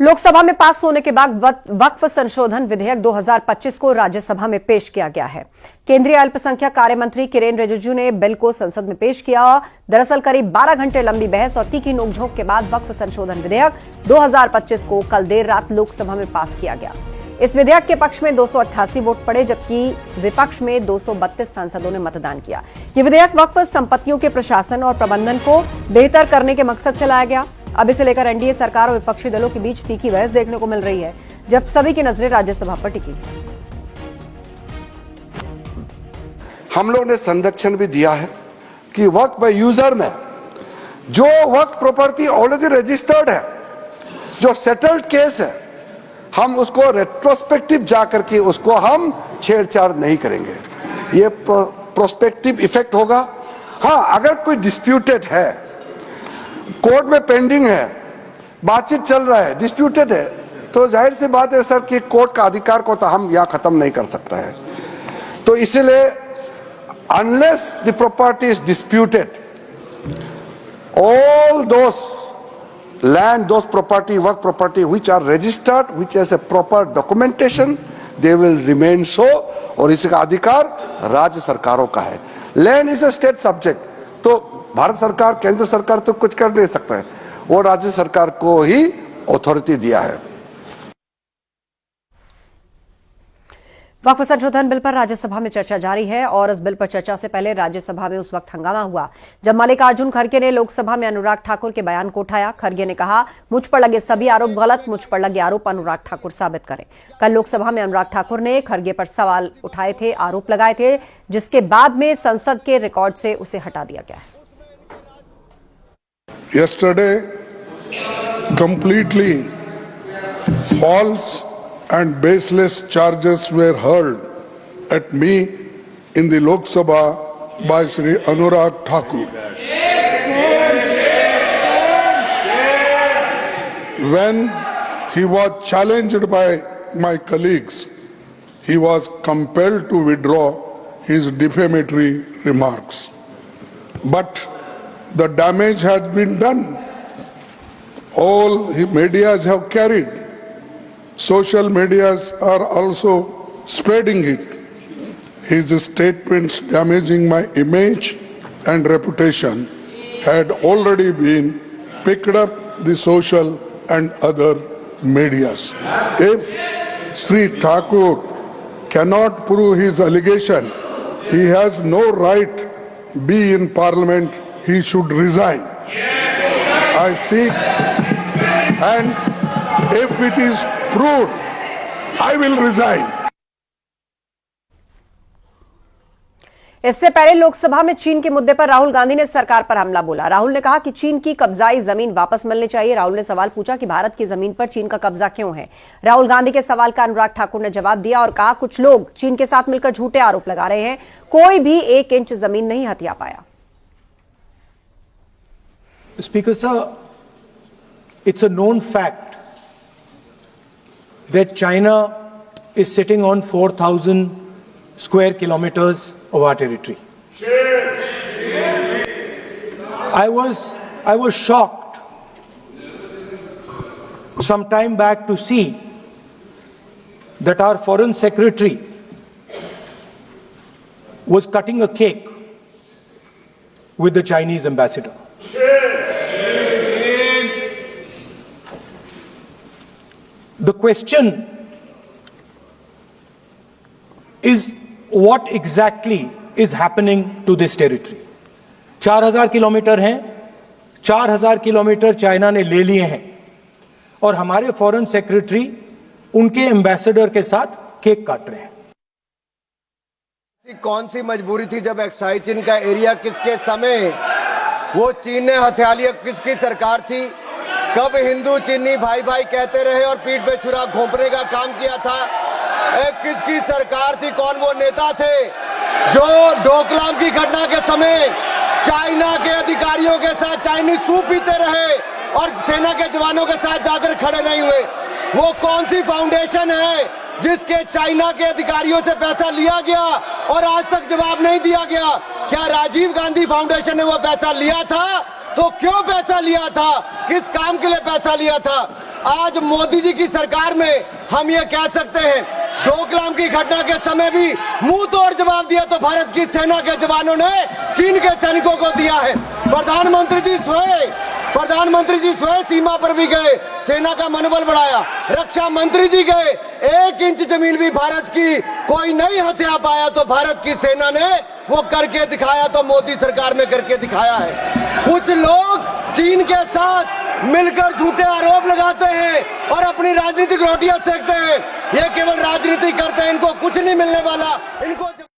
लोकसभा में पास होने के बाद वक्फ संशोधन विधेयक 2025 को राज्यसभा में पेश किया गया है। केंद्रीय अल्पसंख्यक कार्य मंत्री किरेन रिजिजू ने बिल को संसद में पेश किया। दरअसल करीब 12 घंटे लंबी बहस और तीखी नोकझोंक के बाद वक्फ संशोधन विधेयक 2025 को कल देर रात लोकसभा में पास किया गया। इस विधेयक के पक्ष में 288 वोट पड़े, जबकि विपक्ष में 232 सांसदों ने मतदान किया। ये विधेयक वक्फ संपत्तियों के प्रशासन और प्रबंधन को बेहतर करने के मकसद से लाया गया। अब इसे लेकर एनडीए सरकार और विपक्षी दलों के बीच तीखी बहस देखने को मिल रही है, जब सभी की नजरें राज्यसभा पर टिकी है। हम लोग ने संरक्षण भी दिया है कि वक्फ बाय यूजर में जो वक्फ प्रॉपर्टी ऑलरेडी रजिस्टर्ड है, जो सेटल्ड केस है, हम उसको रेट्रोस्पेक्टिव जाकर के उसको हम छेड़छाड़ नहीं करेंगे। ये प्रोस्पेक्टिव इफेक्ट होगा। हाँ, अगर कोई डिस्प्यूटेड है, कोर्ट में पेंडिंग है, बातचीत चल रहा है, डिस्प्यूटेड है, तो जाहिर सी बात है सर कि कोर्ट का अधिकार को तो हम यहां खत्म नहीं कर सकता है। तो इसीलिए unless the property is disputed, all those land, those property, work property which are registered, which has a proper documentation, they will remain so। और इसका अधिकार राज्य सरकारों का है। Land is a state subject, तो भारत सरकार, केंद्र सरकार तो कुछ कर नहीं सकता है, वो राज्य सरकार को ही अथॉरिटी दिया है। वक्फ संशोधन बिल पर राज्यसभा में चर्चा जारी है और इस बिल पर चर्चा से पहले राज्यसभा में उस वक्त हंगामा हुआ जब मल्लिकार्जुन खड़गे ने लोकसभा में अनुराग ठाकुर के बयान को उठाया। खड़गे ने कहा, मुझ पर लगे सभी आरोप गलत, मुझ पर लगे आरोप अनुराग ठाकुर साबित करें। कल लोकसभा में अनुराग ठाकुर ने खड़गे पर सवाल उठाए थे, आरोप लगाए थे, जिसके बाद में संसद के रिकॉर्ड से उसे हटा दिया गया है। Yesterday, completely false and baseless charges were hurled at me in the Lok Sabha by Shri Anurag Thakur. When he was challenged by my colleagues, he was compelled to withdraw his defamatory remarks. But the damage has been done. All medias have carried. Social medias are also spreading it. His statements damaging my image and reputation had already been picked up the social and other medias. If Sri Thakur cannot prove his allegation, he has no right be in parliament. He should resign. I seek, and if it is proved, I will resign. इससे पहले लोकसभा में चीन के मुद्दे पर राहुल गांधी ने सरकार पर हमला बोला। राहुल ने कहा कि चीन की कब्जाई जमीन वापस मिलनी चाहिए। राहुल ने सवाल पूछा कि भारत की जमीन पर चीन का कब्जा क्यों है। राहुल गांधी के सवाल का अनुराग ठाकुर ने जवाब दिया और कहा, कुछ लोग चीन के साथ मिलकर झूठे आरोप लगा रहे हैं, कोई भी 1 इंच जमीन नहीं हथिया पाया। Speaker sir, it's a known fact that China is sitting on 4,000 square kilometers of our territory. I was shocked some time back to see that our foreign secretary was cutting a cake with the Chinese ambassador. The question is, what exactly is happening to this territory? 4,000 kilometre हैं, 4,000 kilometre China ने ले लिए हैं और हमारे foreign secretary उनके ambassador के साथ केक काट रहे हैं। कौन सी मजबूरी थी जब एक्साइज चीन का एरिया किसके समय वो चीन ने हथिया लिया? किसकी सरकार थी? कब हिंदू चीनी भाई भाई कहते रहे और पीठ पे छुरा घोंपने का काम किया था? किसकी सरकार थी? कौन वो नेता थे जो डोकलाम की घटना के समय चाइना के अधिकारियों के साथ चाइनीज सूप पीते रहे और सेना के जवानों के साथ जाकर खड़े नहीं हुए? वो कौन सी फाउंडेशन है जिसके चाइना के अधिकारियों से पैसा लिया गया और आज तक जवाब नहीं दिया गया? क्या राजीव गांधी फाउंडेशन ने वो पैसा लिया था? तो क्यों पैसा लिया था? किस काम के लिए पैसा लिया था? आज मोदी जी की सरकार में हम ये कह सकते हैं, डोकलाम की घटना के समय भी मुंह तोड़ जवाब दिया तो भारत की सेना के जवानों ने चीन के सैनिकों को दिया है। प्रधानमंत्री जी स्वयं सीमा पर भी गए, सेना का मनोबल बढ़ाया। रक्षा मंत्री जी गए, 1 इंच जमीन भी भारत की कोई नहीं हथिया पाया तो भारत की सेना ने वो करके दिखाया, तो मोदी सरकार में करके दिखाया है। कुछ लोग चीन के साथ मिलकर झूठे आरोप लगाते हैं और अपनी राजनीतिक रोटियां सेकते हैं। ये केवल राजनीति करते हैं, इनको कुछ नहीं मिलने वाला, इनको